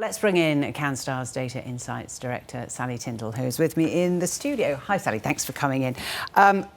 Let's bring in Canstar's Data Insights Director, Sally Tindall, who is with me in the studio. Hi, Sally. Thanks for coming in.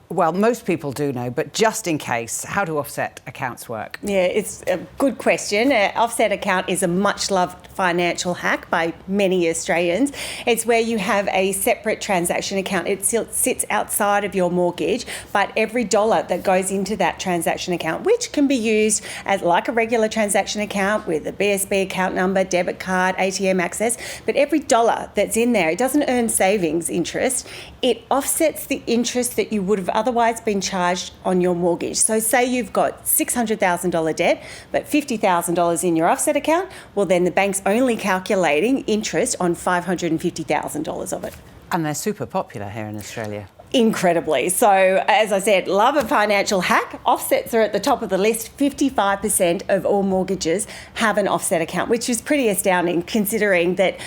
Well, most people do know, but just in case, how do offset accounts work? Yeah, it's a good question. An offset account is a much-loved financial hack by many Australians. It's where you have a separate transaction account. It sits outside of your mortgage, but every dollar that goes into that transaction account, which can be used as like a regular transaction account with a BSB account number, debit card, ATM access, but every dollar that's in there, it doesn't earn savings interest. It offsets the interest that you would have otherwise been charged on your mortgage. So say you've got $600,000 debt, but $50,000 in your offset account, well then the bank's only calculating interest on $550,000 of it. And they're super popular here in Australia. Incredibly. So, as I said, love a financial hack. Offsets are at the top of the list. 55% of all mortgages have an offset account, which is pretty astounding considering that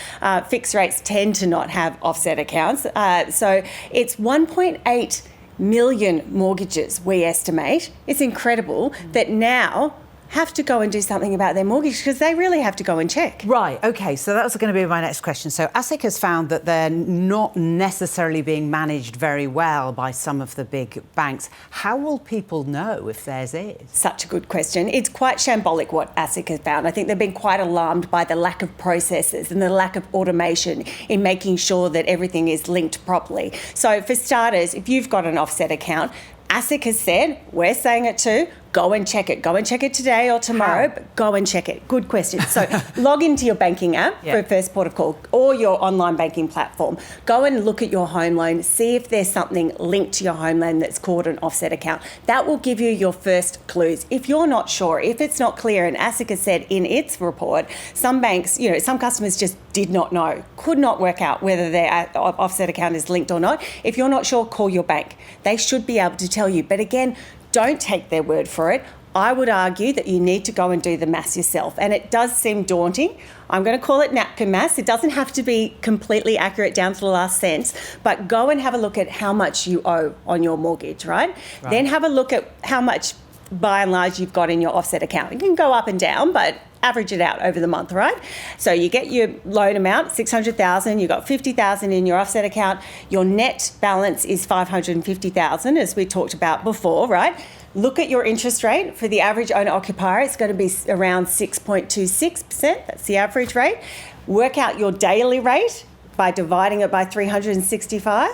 fixed rates tend to not have offset accounts. So it's 1.8 million mortgages, we estimate. It's incredible that now have to go and do something about their mortgage because they really have to go and check. Right, OK, so that was going to be my next question. So ASIC has found that they're not necessarily being managed very well by some of the big banks. How will people know if theirs is? Such a good question. It's quite shambolic what ASIC has found. I think they've been quite alarmed by the lack of processes and the lack of automation in making sure that everything is linked properly. So for starters, if you've got an offset account, ASIC has said, we're saying it too, go and check it. Go and check it today or tomorrow, but go and check it. Good question. So log into your banking app for first port of call or your online banking platform. Go and look at your home loan, see if there's something linked to your home loan that's called an offset account. That will give you your first clues. If you're not sure, if it's not clear, and ASIC has said in its report, some banks, some customers just did not know, could not work out whether their offset account is linked or not. If you're not sure, call your bank. They should be able to tell you. But again, don't take their word for it. I would argue that you need to go and do the maths yourself. And it does seem daunting. I'm going to call it napkin maths. It doesn't have to be completely accurate down to the last cent, but go and have a look at how much you owe on your mortgage, right? Then have a look at how much, by and large, you've got in your offset account. It can go up and down, but average it out over the month, right? So you get your loan amount, $600,000, you've got $50,000 in your offset account, your net balance is $550,000, as we talked about before, right? Look at your interest rate. For the average owner-occupier, it's going to be around 6.26%, that's the average rate. Work out your daily rate by dividing it by 365,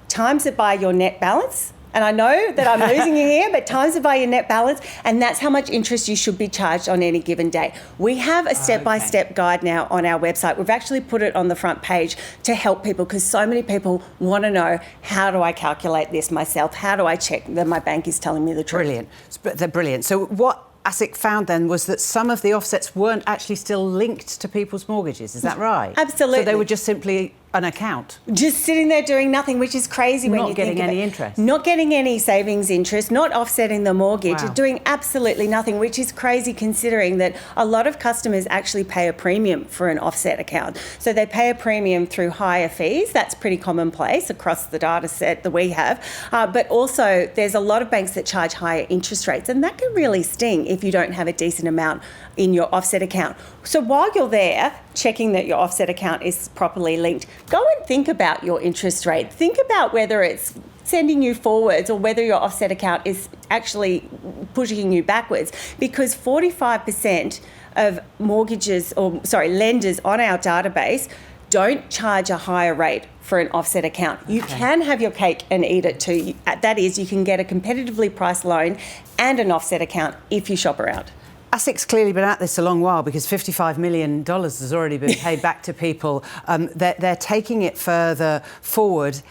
times it by your net balance. And I know that I'm losing you here, but times it by your net balance, and that's how much interest you should be charged on any given day. We have a step-by-step guide now on our website. We've actually put it on the front page to help people because so many people want to know, how do I calculate this myself? How do I check that my bank is telling me the truth? Brilliant. They're brilliant. So what ASIC found then was that some of the offsets weren't actually still linked to people's mortgages. Is that right? Absolutely. So they were just simply an account. Just sitting there doing nothing, which is crazy when you think of it. Not getting any interest. Not getting any savings interest, not offsetting the mortgage, doing absolutely nothing, which is crazy considering that a lot of customers actually pay a premium for an offset account. So they pay a premium through higher fees. That's pretty commonplace across the data set that we have. But also there's a lot of banks that charge higher interest rates, and that can really sting if you don't have a decent amount in your offset account. So while you're there checking that your offset account is properly linked, go and think about your interest rate. Think about whether it's sending you forwards or whether your offset account is actually pushing you backwards, because 45% of lenders on our database don't charge a higher rate for an offset account. You can have your cake and eat it too. That is, you can get a competitively priced loan and an offset account if you shop around. ASIC's clearly been at this a long while because $55 million has already been paid back to people. They're taking it further forward.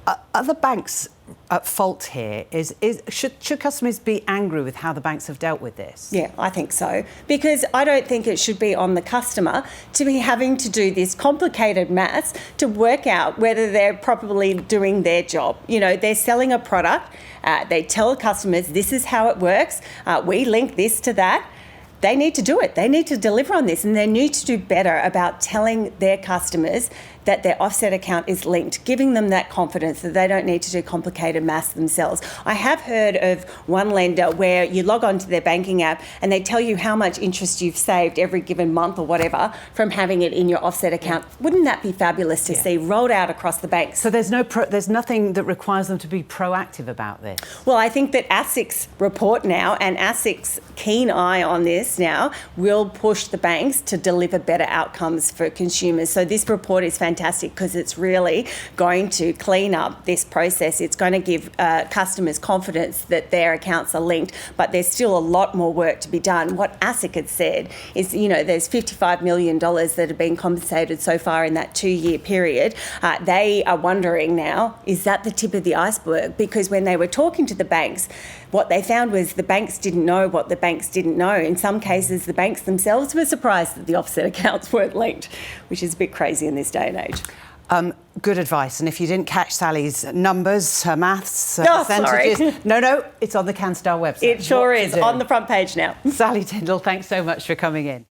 Are the banks at fault here? Should customers be angry with how the banks have dealt with this? Yeah, I think so. Because I don't think it should be on the customer to be having to do this complicated maths to work out whether they're properly doing their job. They're selling a product. They tell customers, this is how it works. We link this to that. they need to do it. They need to deliver on this, and they need to do better about telling their customers that their offset account is linked, giving them that confidence that they don't need to do complicated maths themselves. I have heard of one lender where you log on to their banking app and they tell you how much interest you've saved every given month or whatever from having it in your offset account. Wouldn't that be fabulous to see rolled out across the banks? So there's nothing that requires them to be proactive about this? Well, I think that ASIC's report now and ASIC's keen eye on this now will push the banks to deliver better outcomes for consumers. So this report is fantastic because it's really going to clean up this process. It's going to give customers confidence that their accounts are linked, but there's still a lot more work to be done. What ASIC had said is, there's $55 million that have been compensated so far in that 2-year period. They are wondering now, is that the tip of the iceberg? Because when they were talking to the banks, what they found was the banks didn't know what the banks didn't know. In some cases, the banks themselves were surprised that the offset accounts weren't linked, which is a bit crazy in this day and age. Good advice. And if you didn't catch Sally's numbers, her maths, percentages... Sorry. No, it's on the Canstar website. It sure is, on the front page now. Sally Tindall, thanks so much for coming in.